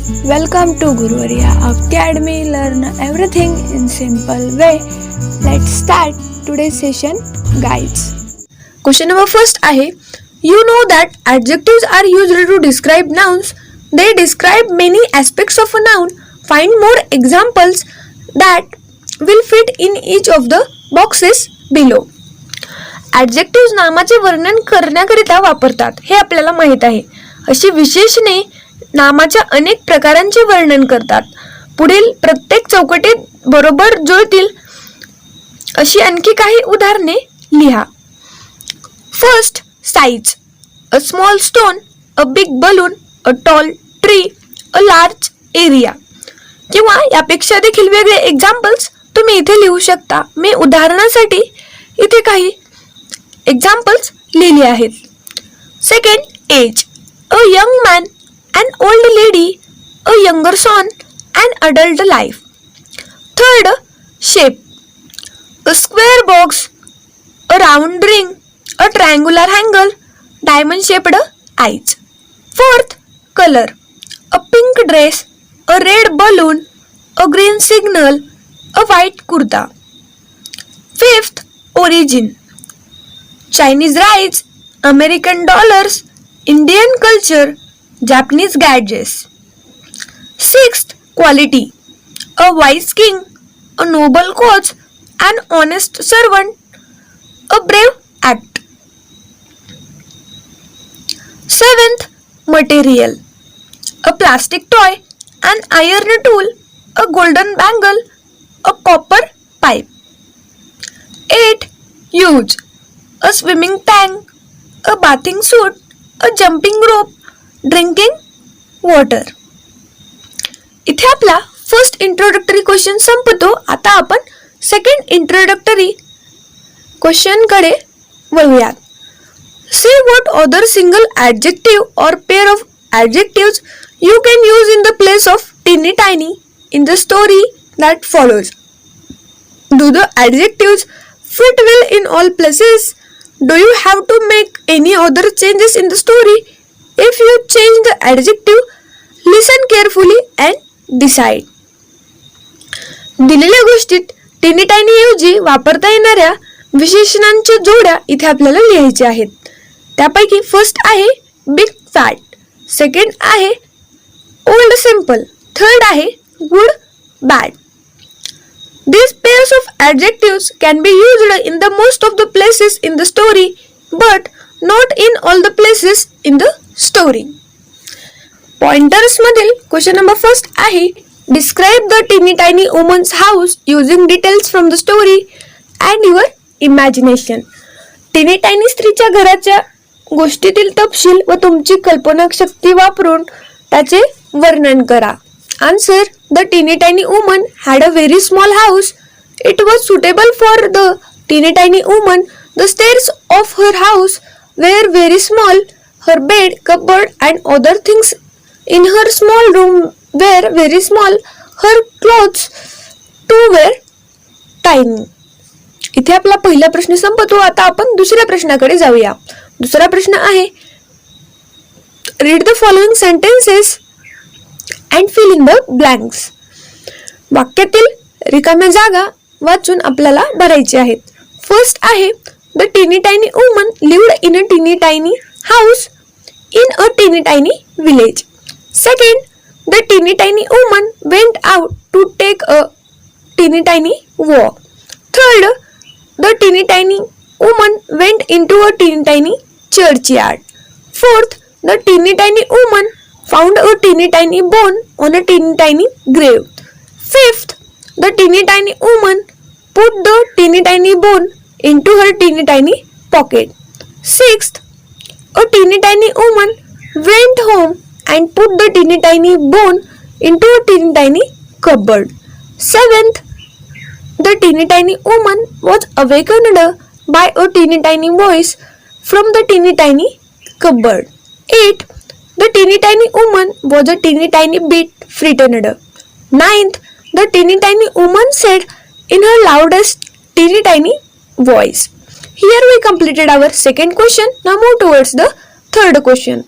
Welcome to Guruvarya Academy. Learn everything in simple way. Let's start today's session. Guides. Question number first आहे. You know that adjectives are used to describe nouns. They describe many aspects of a noun. Find more examples that will fit in each of the boxes below. Adjectives नामाचे वर्णन करण्याकरिता वापरतात हे आपल्याला माहित आहे. अशी विशेषणे नामाच्या अनेक प्रकारांचे वर्णन करतात. पुढील प्रत्येक चौकटीत बरोबर जुळतील अशी आणखी काही उदाहरणे लिहा. First, size. A small stone, a big balloon, a tall tree, a large area. किंवा यापेक्षा देखील वेगळे एक्झाम्पल्स तुम्ही इथे लिहू शकता. मी उदाहरणासाठी इथे काही एक्झाम्पल्स लिहिले आहेत. Second, age. A young man, an old lady, a younger son, an adult life. Third, shape. A square box, a round ring, a triangular angle, diamond shaped eyes. Fourth, color. A pink dress, a red balloon, a green signal, a white kurta. Fifth, origin. Chinese rice, American dollars, Indian culture, Japanese gadgets. Sixth, quality. A wise king, a noble coach, an honest servant, a brave act. Seventh, material. A plastic toy, an iron tool, a golden bangle, a copper pipe. 8. Use. A swimming tank, a bathing suit, a jumping rope, drinking water. इथे आपला first introductory question संपतो. आता आपण second introductory question कडे वळूयात. Say what other single adjective or pair of adjectives you can use in the place of tiny tiny in the story that follows. Do the adjectives fit well in all places? Do you have to make any other changes in the story? If you change the adjective, listen carefully and decide. दिलेल्या गोष्टीत tiny tiny ऐवजी वापरता येणाऱ्या विशेषणांच्या जोड्या इथे आपल्याला लिहायच्या आहेत. त्यापैकी फर्स्ट आहे बिग फॅट, सेकंड आहे ओल्ड सिंपल, थर्ड आहे good bad. These pairs of adjectives can be used in the most of the places in the story, but not in all the places in the story. Pointers मधील question number first आहे. Describe the teeny tiny woman's house using details from the story and your imagination. Tiny tiny स्त्रीच्या घराच्या गोष्टीतील तपशील व तुमची कल्पनाशक्ती वापरून त्याचे वर्णन करा. Answer. The teeny tiny woman had a very small house. It was suitable for the teeny tiny woman. The stairs of her house were very small. Her bed, cupboard and other things in her small room were very small. Her clothes too were tiny. इथे आपला पहिला प्रश्न संपतो. आता आपण दुसऱ्या प्रश्नाकडे जाऊया. दुसरा प्रश्न आहे. Read the following sentences and fill in the blanks. वाक्यातील रिकाम्या जागा वाचून आपल्याला भरायची आहेत. फर्स्ट आहे. The teeny tiny woman lived in a teeny tiny house in a teeny tiny village. Second. The teeny tiny woman went out to take a teeny tiny walk. Third. The teeny tiny woman went into a teeny tiny churchyard. Fourth. The teeny tiny woman found a teeny tiny bone on a teeny tiny grave. Fifth, the teeny tiny woman put the teeny tiny bone into her teeny tiny pocket. Sixth, a teeny tiny woman went home and put the teeny tiny bone into a teeny tiny cupboard. Seventh, the teeny tiny woman was awakened by a teeny tiny voice from the teeny tiny cupboard. 8. The teeny tiny woman was a teeny tiny bit frightened. 9th, the teeny tiny woman said in her loudest teeny tiny voice. Here we completed our second question. Now move towards the third question.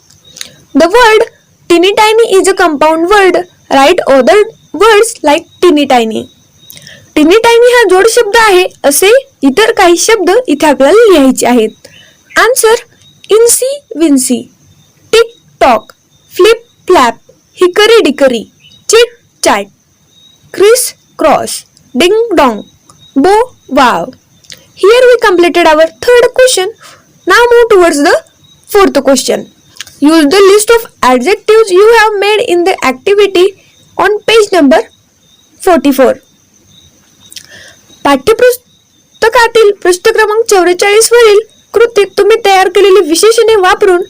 The word Teeny tiny is a compound word. Write other words like teeny tiny. Tiny tiny हा जोड शब्द आहे असे इतर काही शब्द इथे आपल्याला लिहायचे आहेत. Answer incy wincy, tick tock, flip flap, hickory dickory, chit chat, criss cross, ding dong, bow wow. Here we completed our third question. Now move towards the fourth question. Use the list of adjectives you have made in the activity on page number 44. पाठ्यपुस्तकातील पृष्ठ क्रमांक 44 वरील कृतीत तुम्ही तयार केलेली विशेषणे वापरून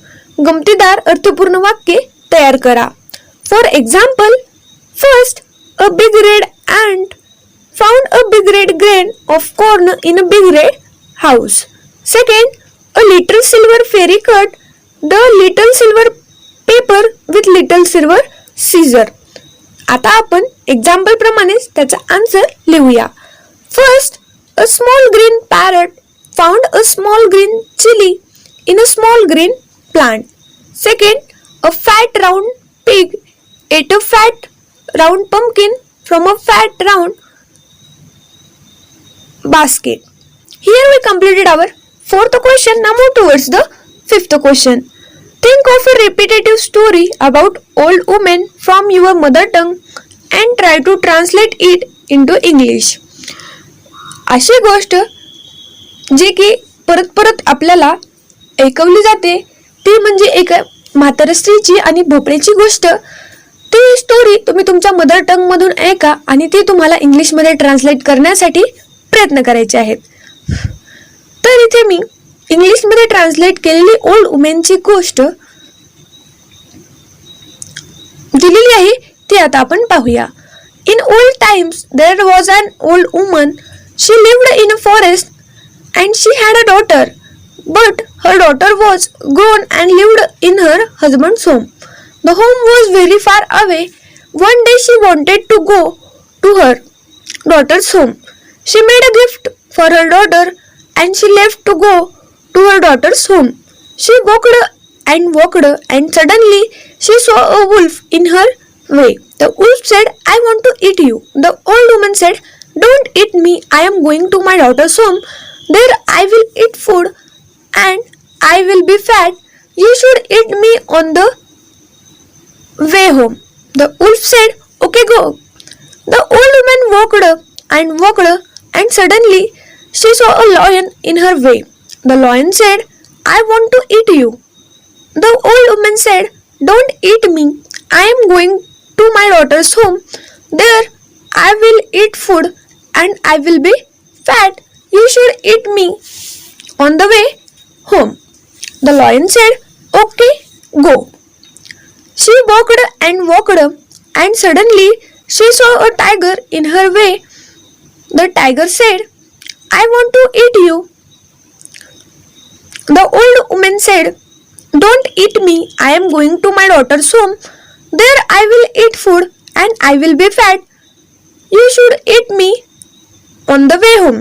गमतीदार अर्थपूर्ण वाक्ये तयार करा. For example, first, a big red ant found a big red grain of corn in a big red house. Second, a little silver fairy cut the little silver paper with little silver scissor. आता आपण example प्रमाणेच त्याचा answer लिहूया. First, a small green parrot found a small green chili in a small green plant. Second, a fat round pig ate a fat round pumpkin from a fat round basket. Here we completed our fourth question. Now move towards the fifth question. Think of a repetitive story about old women from your mother tongue and try to translate it into English. अशी गोष्ट जी की परत परत आपल्याला ऐकवली जाते ती म्हणजे एक म्हाताऱ्या स्त्रीची आणि भोपळ्याची गोष्ट. ती स्टोरी तुम्ही तुमच्या मदर टंग मधून ऐका आणि ती तुम्हाला इंग्लिश मध्ये ट्रान्सलेट करण्यासाठी प्रयत्न करायचे आहेत. तर इथे मी इंग्लिश मध्ये ट्रान्सलेट केलेली ओल्ड वुमेनची गोष्ट दिलेली आहे ती आता आपण पाहूया. In old times there was an old woman. She lived in a forest and she had a daughter, but her daughter was grown and lived in her husband's home. The home was very far away. One day she wanted to go to her daughter's home. She made a gift for her daughter and she left to go to her daughter's home. She walked and suddenly she saw a wolf in her way. The wolf said, "I want to eat you." The old woman said, "Don't eat me. I am going to my daughter's home. There I will eat food and I will be fat. You should eat me on the way home." The wolf said, "Okay, go." The old woman walked and suddenly she saw a lion in her way. The lion said, "I want to eat you." The old woman said, "Don't eat me. I am going to my daughter's home. There I will eat food and I will be fat. You should eat me on the way home." The lion said, "Okay, go." She walked and suddenly she saw a tiger in her way. The tiger said, "I want to eat you." The old woman said, "Don't eat me. I am going to my daughter's home. There I will eat food and I will be fat. You should eat me on the way home."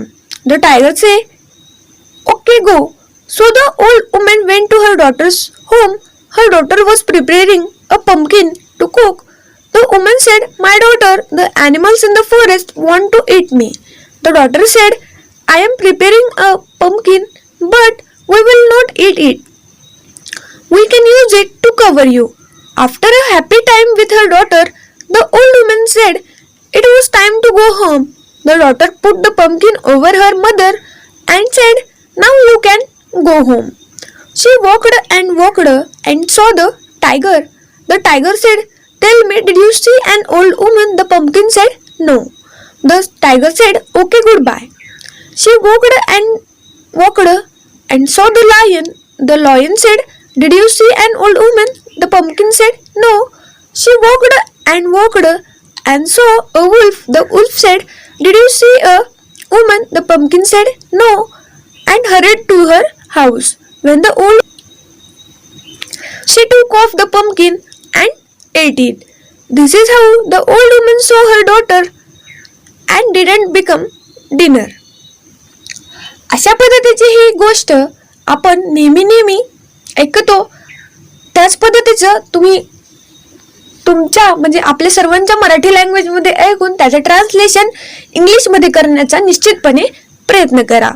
The tiger said, "Okay, go." So the old woman went to her daughter's home. Her daughter was preparing a pumpkin to cook. The woman said, "My daughter, the animals in the forest want to eat me." The daughter said, "I am preparing a pumpkin, but we will not eat it. We can use it to cover you." After a happy time with her daughter, the old woman said it was time to go home. The daughter put the pumpkin over her mother and said, "Now you can go home." She walked and saw the tiger. The tiger said, "Tell me, did you see an old woman?" The pumpkin said, "No." The tiger said, "Okay, goodbye." She walked and saw the lion. The lion said, "Did you see an old woman?" The pumpkin said, "No." She walked and saw a wolf. The wolf said, "Did you see a woman?" The pumpkin said, "No," and hurried to her house. She took off the pumpkin and ate it. This is how the old woman saw her daughter and didn't become dinner. अशा पद्धतीची ही गोष्ट आपण नेहमी ऐकतो. त्याच पद्धतीचं तुम्ही तुमच्या म्हणजे आपल्या सर्वांच्या मराठी लँग्वेजमध्ये ऐकून त्याचं ट्रान्सलेशन इंग्लिशमध्ये करण्याचा निश्चितपणे प्रयत्न करा.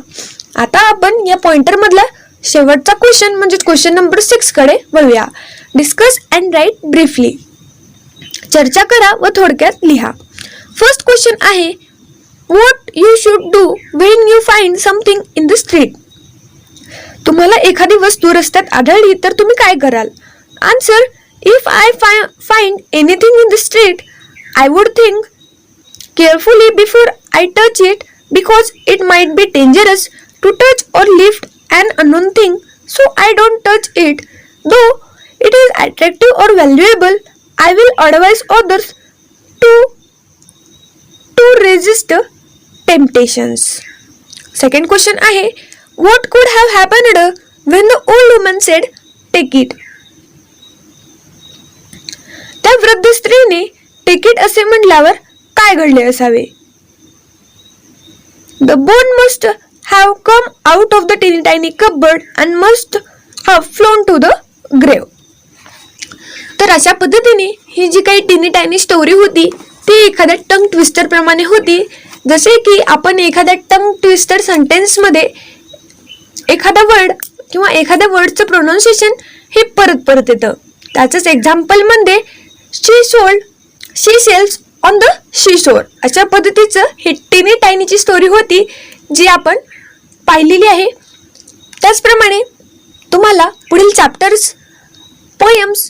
आता आपण या पॉइंटरमधला शेवटचा क्वेश्चन म्हणजे क्वेश्चन नंबर 6 कडे वळूया. Discuss and write briefly. चर्चा करा व थोडक्यात लिहा. फर्स्ट क्वेश्चन आहे, what you should do when you find something in the street. तुम्हाला एखादी वस्तू रस्त्यात आढळली तर तुम्ही काय कराल? Answer, if I find anything in the street I would think carefully before I touch it because it might be dangerous to touch or lift an unknown thing, so I don't touch it. Though it is attractive or valuable, I will advise others to resist temptations. Second question आहे, what could have happened when the old woman said take it. त्या वृद्ध स्त्रीने take it असे म्हटल्यावर काय घडले असावे? The bone must have come out of the teeny tiny cupboard and must have flown to the grave. तर अशा पद्धतीने ही जी काही टिनी टायनी स्टोरी होती ती एखाद्या टंग ट्विस्टर प्रमाणे होती. जसे की आपण एखाद्या टंग ट्विस्टर सेंटेन्स मध्ये एखादा वर्ड किंवा एखाद्या वर्डचं प्रोनाउन्सिएशन हे परत परत येतं. त्याचंच एक्झाम्पल मध्ये शी सेल्स ऑन द शीशोर अशा पद्धतीचं ही टिनी टायनीची स्टोरी होती जी आपण पाहिलेली आहे. त्याचप्रमाणे तुम्हाला पुढील चॅप्टर्स, पोएम्स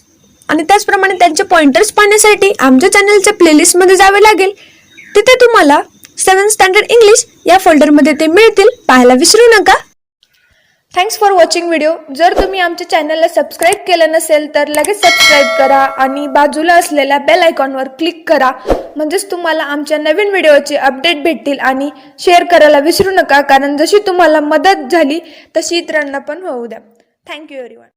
आणि त्याचप्रमाणे त्यांचे पॉइंटर्स पाहण्यासाठी आमच्या चॅनलच्या प्लेलिस्टमध्ये जावे लागेल. तिथे तुम्हाला 7th स्टँडर्ड इंग्लिश या फोल्डरमध्ये ते मिळतील, पाहायला विसरू नका. Thanks for watching video. जर तुम्ही आमच्या चॅनलला सबस्क्राईब केलं नसेल तर लगेच सबस्क्राईब करा आणि बाजूला असलेल्या बेल आयकॉनवर क्लिक करा, म्हणजेच तुम्हाला आमच्या नवीन व्हिडिओचे अपडेट भेटतील. आणि शेअर करायला विसरू नका, कारण जशी तुम्हाला मदत झाली तशी इतरांना पण होऊ द्या. Thank you everyone.